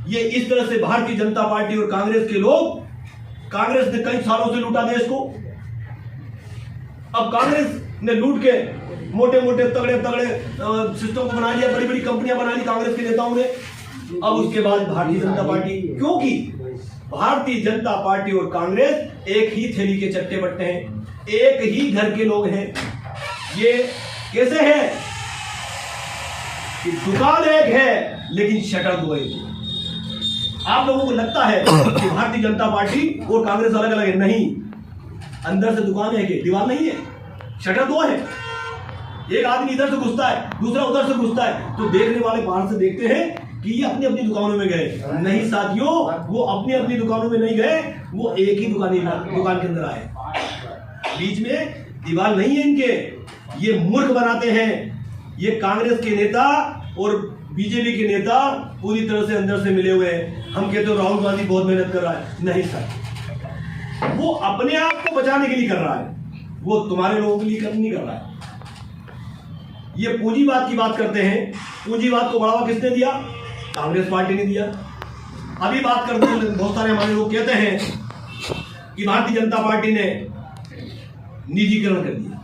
ये इस तरह से भारतीय जनता पार्टी और कांग्रेस के लोग, कांग्रेस ने कई सालों से लूटा देश को। अब कांग्रेस ने लूट के मोटे मोटे तगड़े तगड़े सिस्टम को बना लिया, बड़ी बड़ी कंपनियां बना ली कांग्रेस के नेताओं ने। अब उसके बाद भारतीय जनता पार्टी, क्योंकि भारतीय जनता पार्टी और कांग्रेस एक ही थैली के चट्टे बट्टे हैं, एक ही घर के लोग हैं। ये कैसे है कि दुकान एक है लेकिन शटर दो है। आप लोगों को लगता है कि भारतीय जनता पार्टी और कांग्रेस अलग अलग है, नहीं। अंदर से दुकान है कि दीवार नहीं है, शटर दो है। एक आदमी इधर से घुसता है, दूसरा उधर से घुसता है, तो देखने वाले बाहर से देखते हैं कि ये अपनी अपनी दुकानों में गए। नहीं साथियों, वो अपनी अपनी दुकानों में नहीं गए, वो एक ही दुकान के अंदर आए। बीच में दीवार नहीं है इनके। ये मूर्ख बनाते हैं। ये कांग्रेस के नेता और बीजेपी के नेता पूरी तरह से अंदर से मिले हुए हैं। हम कहते हो राहुल गांधी बहुत मेहनत कर रहा है, नहीं सर, वो अपने आप को बचाने के लिए कर रहा है, वो तुम्हारे लोगों के लिए नहीं कर रहा है। ये पूंजीवाद की बात करते हैं। पूंजीवाद को बढ़ावा किसने दिया? कांग्रेस पार्टी ने दिया। अभी बात करते हैं, बहुत सारे हमारे लोग कहते हैं कि भारतीय जनता पार्टी ने निजीकरण कर दिया।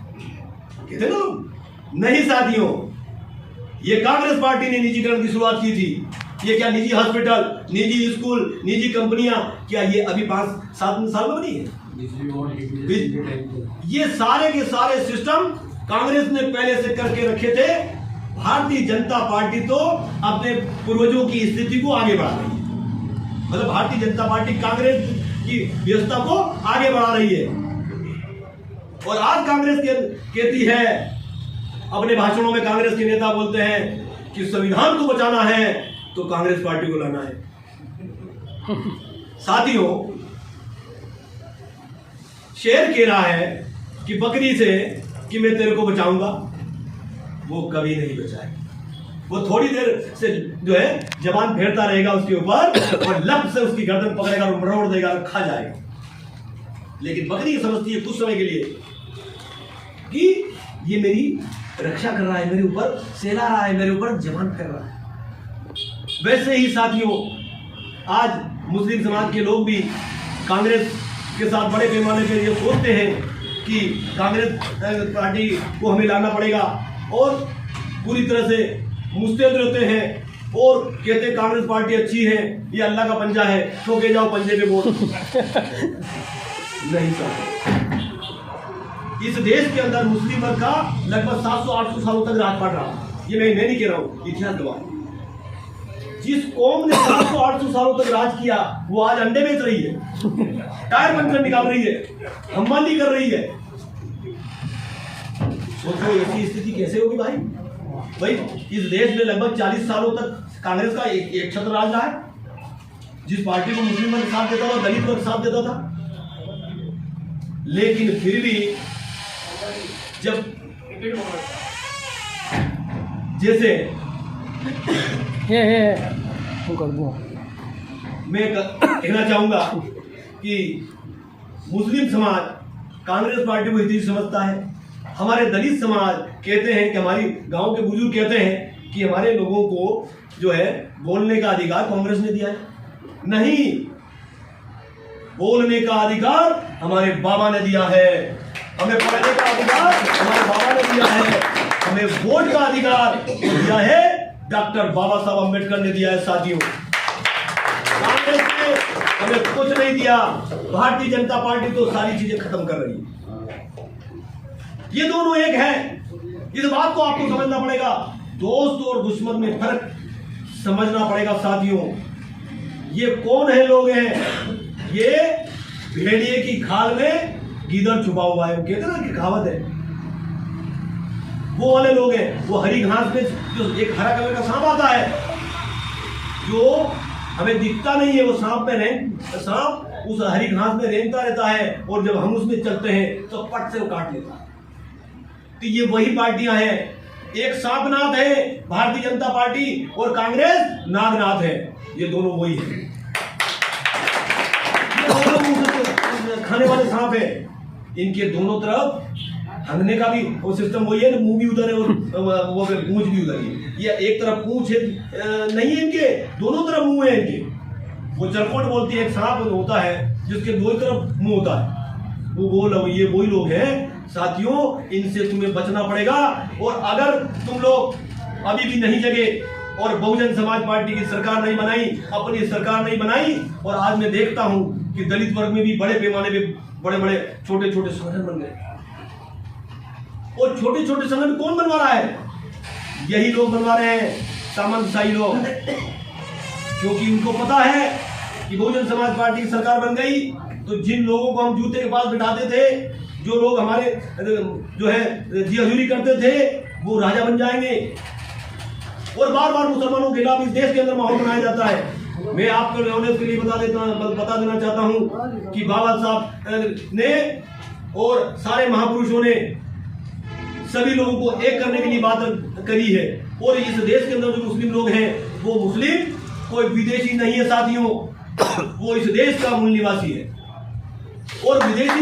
कहते ना लोग, नहीं साथियों, ये कांग्रेस पार्टी ने निजीकरण की शुरुआत की थी। ये क्या निजी हॉस्पिटल, निजी स्कूल, निजी कंपनियां क्या ये अभी 5-7 साल में बनी है? ये सारे के सारे सिस्टम कांग्रेस ने पहले से करके रखे थे। भारतीय जनता पार्टी तो अपने पूर्वजों की स्थिति को आगे बढ़ा रही है। मतलब भारतीय जनता पार्टी कांग्रेस की व्यवस्था को आगे बढ़ा रही है। और आज कांग्रेस कहती है, अपने भाषणों में कांग्रेस के नेता बोलते हैं कि संविधान को बचाना है तो कांग्रेस पार्टी को लाना है। साथियों, शेर कह रहा है कि बकरी से कि मैं तेरे को बचाऊंगा, वो कभी नहीं बचाएगा। वो थोड़ी देर से जो है जबान फेरता रहेगा उसके ऊपर और लब से उसकी गर्दन पकड़ेगा और मरोड़ देगा और खा जाएगा। लेकिन बकरी समझती है कुछ समय के लिए कि ये मेरी रक्षा कर रहा है, मेरे ऊपर सहला रहा है, मेरे ऊपर जबान कर रहा है। वैसे ही साथियों, आज मुस्लिम समाज के लोग भी कांग्रेस के साथ बड़े पैमाने पर ये सोचते हैं कि कांग्रेस पार्टी को हमें लाना पड़ेगा और पूरी तरह से मुस्तैद रहते हैं और कहते हैं कांग्रेस पार्टी अच्छी है, ये अल्लाह का पंजा है, ठोके जाओ पंजे पे वोट। नहीं सर, इस देश के अंदर मुस्लिम वर्ग का लगभग 700-800 सालों तक राजपाट रहा। ये मैं नहीं कह रहा हूं, इतिहास गवाह। जिस कौम ने 700-800 सालों तक राज किया, वो आज अंडे बेच रही है, टायर बनकर निकाल रही है, हमवाली कर रही है। सोचो ऐसी स्थिति कैसे होगी भाई? भाई इस देश में लगभग 40 सालों तक कांग्रेस का एक छत्र राज रहा है। जिस पार्टी को मुस्लिम वर्ग साथ देता था, दलित वर्ग साथ देता था। लेकिन फिर भी जब जैसे मैं कहना चाहूंगा कि मुस्लिम समाज कांग्रेस पार्टी को इतनी समझता है। हमारे दलित समाज कहते हैं कि हमारी गांव के बुजुर्ग कहते हैं कि हमारे लोगों को जो है बोलने का अधिकार कांग्रेस ने दिया है। नहीं, बोलने का अधिकार हमारे बाबा ने दिया है, हमें पढ़ने का अधिकार हमारे बाबा ने दिया है, हमें वोट का अधिकार दिया है डॉक्टर बाबा साहब अम्बेडकर ने दिया है। साथियों, कांग्रेस ने हमें कुछ नहीं दिया। भारतीय जनता पार्टी तो सारी चीजें खत्म कर रही है। ये दोनों एक है, इस बात को आपको समझना पड़ेगा। दोस्त और दुश्मन में फर्क समझना पड़ेगा। साथियों, ये कौन है लोग हैं? ये भेड़िए की खाल में गीदड़ छुपा हुआ है, वो कहते हैं ना कि कहावत है, वो वाले लोग हैं। वो हरी घास में जो एक हरा कलर का सांप आता है, जो हमें दिखता नहीं है, वो सांप उस हरी घास में रेंगता रहता है और जब हम उसमें चलते हैं तो पट से वो काट लेता है। तो ये वही पार्टियां हैं। एक सांपनाथ है भारतीय जनता पार्टी और कांग्रेस नागनाथ है। ये दोनों वही है, ये दोनों खाने वाले सांप है। इनके दोनों तरफ अंधने का भी वो सिस्टम वही है, मुंह भी उधर है और वो पूंछ भी उधर है। ये एक तरफ पूंछ नहीं है इनके, दोनों तरफ मुंह है इनके। वो चरकोट बोलती है, एक सांप होता है जिसके दो तरफ मुंह होता है, ये वही लोग हैं साथियों। इनसे तुम्हें बचना पड़ेगा। और अगर तुम लोग अभी भी नहीं जगे और बहुजन समाज पार्टी की सरकार नहीं बनाई, अपनी सरकार नहीं बनाई, और आज मैं देखता हूं कि दलित वर्ग में भी बड़े पैमाने पे बड़े बड़े छोटे छोटे संगठन बन गए। और छोटे छोटे संगठन कौन बनवा रहा है? यही लोग बनवा रहे हैं, सामंतशाही लोग, क्योंकि उनको पता है कि बहुजन समाज पार्टी की सरकार बन गई तो जिन लोगों को हम जूते के पास बिठाते थे, जो लोग हमारे जो है जी हजूरी करते थे, वो राजा बन जाएंगे। और बार बार मुसलमानों के खिलाफ इस देश के अंदर माहौल बनाया जाता है। मैं आपको ऑनेस्ट के लिए बता देना चाहता हूं कि बाबा साहब ने और सारे महापुरुषों ने सभी लोगों को एक करने के लिए बात करी है। और इस देश के अंदर जो मुस्लिम लोग हैं, वो मुस्लिम कोई विदेशी नहीं है साथियों, वो इस देश का मूल निवासी है। और विदेशी